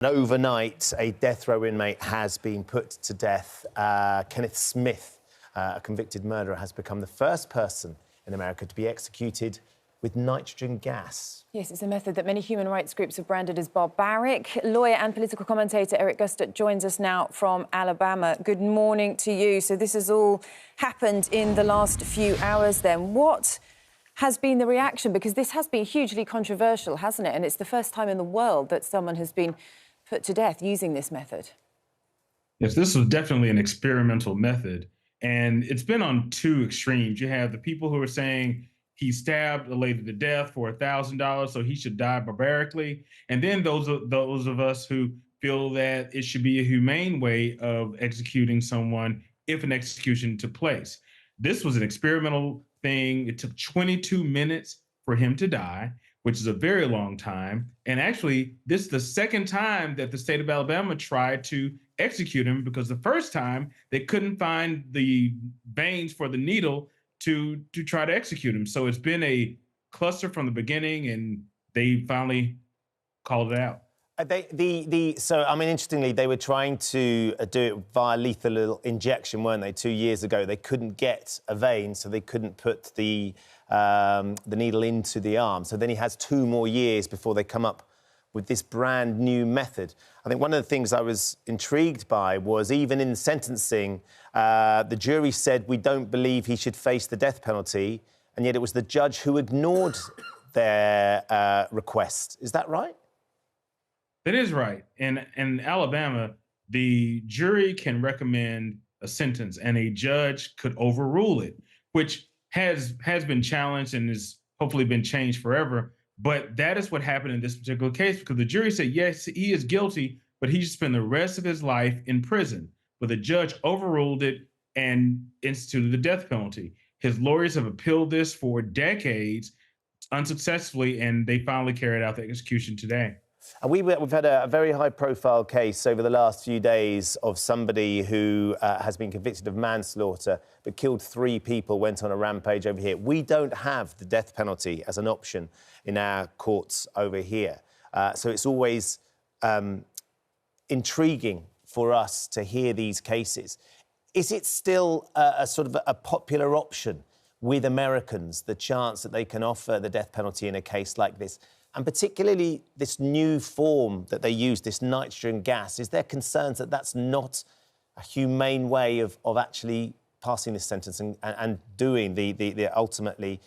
And overnight, a death row inmate has been put to death. Kenneth Smith, a convicted murderer, has become the first person in America to be executed with nitrogen gas. Yes, it's a method that many human rights groups have branded as barbaric. Lawyer and political commentator Eric Guster joins us now from Alabama. Good morning to you. So this has all happened in the last few hours then. What has been the reaction? Because this has been hugely controversial, hasn't it? And it's the first time in the world that someone has been put to death using this method. Yes, this was definitely an experimental method. And it's been on two extremes. You have the people who are saying he stabbed a lady to death for $1,000, so he should die barbarically. And then those of us who feel that it should be a humane way of executing someone if an execution took place. This was an experimental thing. It took 22 minutes for him to die, which is a very long time. And actually, this is the second time that the state of Alabama tried to execute him, because the first time they couldn't find the veins for the needle to try to execute him. So it's been a cluster from the beginning, and they finally called it out. So, I mean, interestingly, they were trying to do it via lethal injection, weren't they, 2 years ago? They couldn't get a vein, so they couldn't put the needle into the arm. So then he has 2 more years before they come up with this brand new method. I think one of the things I was intrigued by was, even in sentencing, the jury said, we don't believe he should face the death penalty, and yet it was the judge who ignored their request. Is that right? That is right. In Alabama, the jury can recommend a sentence and a judge could overrule it, which has been challenged and has hopefully been changed forever. But that is what happened in this particular case, because the jury said, yes, he is guilty, but he should spend the rest of his life in prison. But the judge overruled it and instituted the death penalty. His lawyers have appealed this for decades unsuccessfully, and they finally carried out the execution today. And we've had a very high-profile case over the last few days of somebody who has been convicted of manslaughter but killed 3 people, went on a rampage over here. We don't have the death penalty as an option in our courts over here. So it's always intriguing for us to hear these cases. Is it still a sort of a popular option with Americans, the chance that they can offer the death penalty in a case like this? And particularly this new form that they use, this nitrogen gas, is there concerns that that's not a humane way of actually passing this sentence and doing the ultimately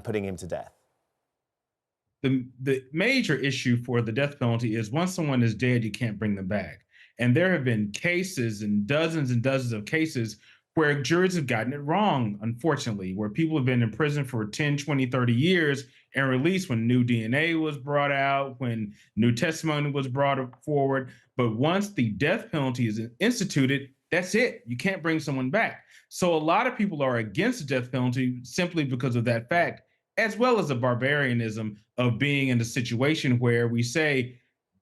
putting him to death? The major issue for the death penalty is, once someone is dead, you can't bring them back. And there have been cases and dozens of cases where juries have gotten it wrong, unfortunately, where people have been in prison for 10, 20, 30 years and released when new DNA was brought out, when new testimony was brought forward. But once the death penalty is instituted, that's it. You can't bring someone back. So a lot of people are against the death penalty simply because of that fact, as well as the barbarianism of being in a situation where we say,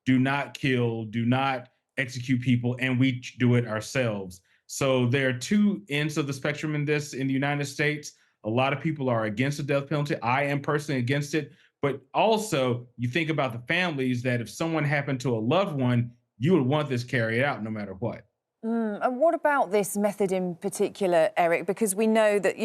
do not kill, do not execute people, and we do it ourselves. So there are 2 ends of the spectrum in this in the United States. A lot of people are against the death penalty. I am personally against it. But also, you think about the families that if someone happened to a loved one, you would want this carried out no matter what. And what about this method in particular, Eric? Because we know that,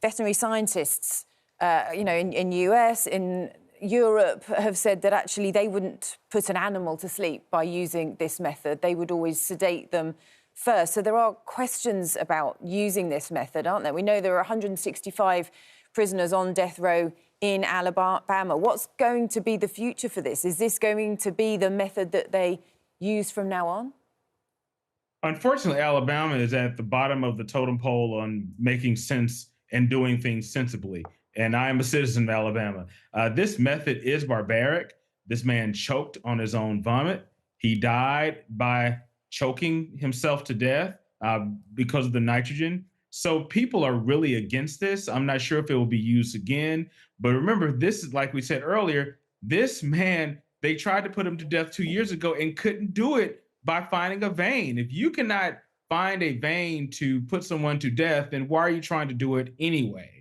veterinary scientists, in US, in Europe, have said that actually they wouldn't put an animal to sleep by using this method. They would always sedate them first. So there are questions about using this method, aren't there? We know there are 165 prisoners on death row in Alabama. What's going to be the future for this? Is this going to be the method that they use from now on? Unfortunately, Alabama is at the bottom of the totem pole on making sense and doing things sensibly. And I am a citizen of Alabama. This method is barbaric. This man choked on his own vomit. He died by choking himself to death because of the nitrogen. So people are really against this. I'm not sure if it will be used again. But remember, this is, like we said earlier, this man, they tried to put him to death 2 years ago and couldn't do it by finding a vein. If you cannot find a vein to put someone to death, then why are you trying to do it anyway?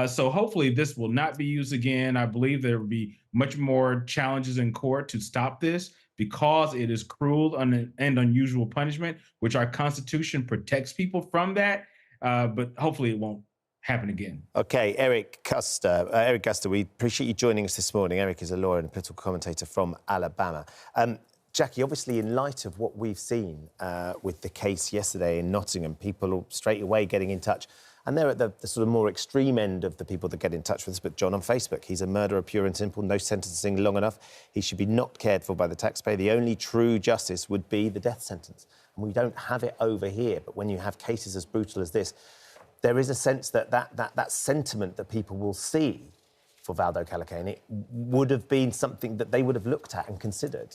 So hopefully this will not be used again. I believe there will be much more challenges in court to stop this, because it is cruel and unusual punishment, which our Constitution protects people from that. But hopefully it won't happen again. OK, Eric Guster, we appreciate you joining us this morning. Eric is a lawyer and a political commentator from Alabama. Jackie, obviously, in light of what we've seen with the case yesterday in Nottingham, people straight away getting in touch. And they're at the sort of more extreme end of the people that get in touch with us. But John on Facebook, he's a murderer, pure and simple, no sentencing long enough. He should be not cared for by the taxpayer. The only true justice would be the death sentence. And we don't have it over here. But when you have cases as brutal as this, there is a sense that that sentiment that people will see for Valdo Calacane would have been something that they would have looked at and considered.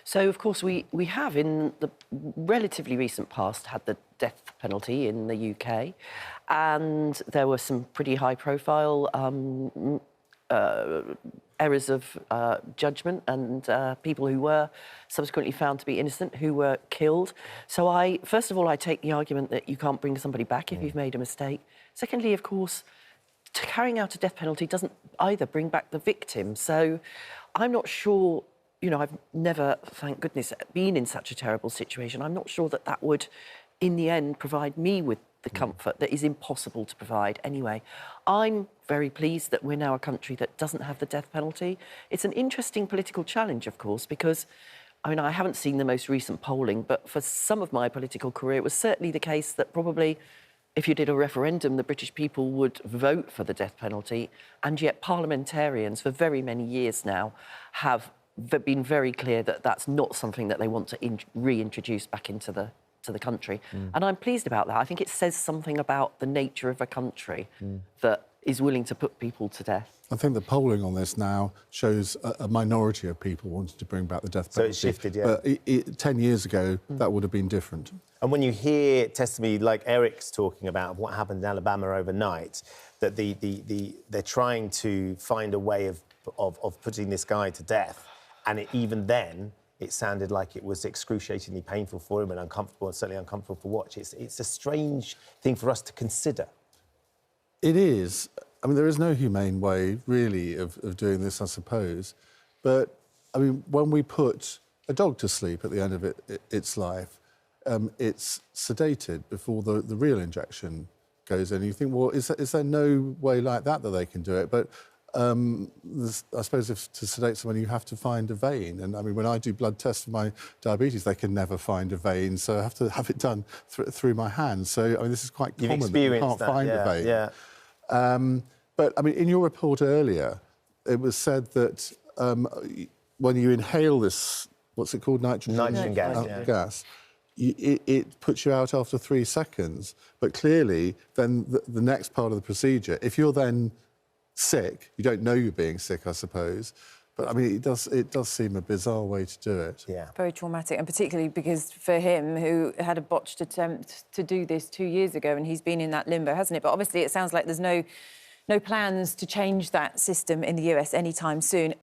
So, of course, we have, in the relatively recent past, had the death penalty in the UK, and there were some pretty high-profile errors of judgment and people who were subsequently found to be innocent who were killed. So first of all, I take the argument that you can't bring somebody back if you've made a mistake. Secondly, of course, carrying out a death penalty doesn't either bring back the victim. So I'm not sure, you know, I've never, thank goodness, been in such a terrible situation. I'm not sure that that would, in the end, provide me with the comfort that is impossible to provide anyway. I'm very pleased that we're now a country that doesn't have the death penalty. It's an interesting political challenge, of course, because, I mean, I haven't seen the most recent polling, but for some of my political career, it was certainly the case that probably if you did a referendum, the British people would vote for the death penalty, and yet parliamentarians for very many years now have been very clear that that's not something that they want to reintroduce back into the country. And I'm pleased about that. I think it says something about the nature of a country that is willing to put people to death. I think the polling on this now shows a minority of people wanting to bring back the death penalty. So it's shifted, yeah. But 10 years ago, that would have been different. And when you hear testimony like Eric's talking about what happened in Alabama overnight, that they're trying to find a way of putting this guy to death, and even then, it sounded like it was excruciatingly painful for him and uncomfortable, and certainly uncomfortable to watch. It's a strange thing for us to consider. It is. I mean, there is no humane way, really, of doing this, I suppose. But, I mean, when we put a dog to sleep at the end of its life, it's sedated before the real injection goes in. You think, well, is there no way like that they can do it? But I suppose to sedate someone, you have to find a vein. And, I mean, when I do blood tests for my diabetes, they can never find a vein, so I have to have it done through my hands. So, I mean, this is quite common that you can't find a vein. Yeah. But, I mean, in your report earlier, it was said that when you inhale this, what's it called, Nitrogen gas, it puts you out after 3 seconds. But clearly, then the next part of the procedure, if you're then sick, you don't know you're being sick, I suppose. But, I mean, it does seem a bizarre way to do it. Yeah. Very traumatic, and particularly because for him, who had a botched attempt to do this 2 years ago, and he's been in that limbo, hasn't it? But obviously it sounds like there's no plans to change that system in the US anytime soon.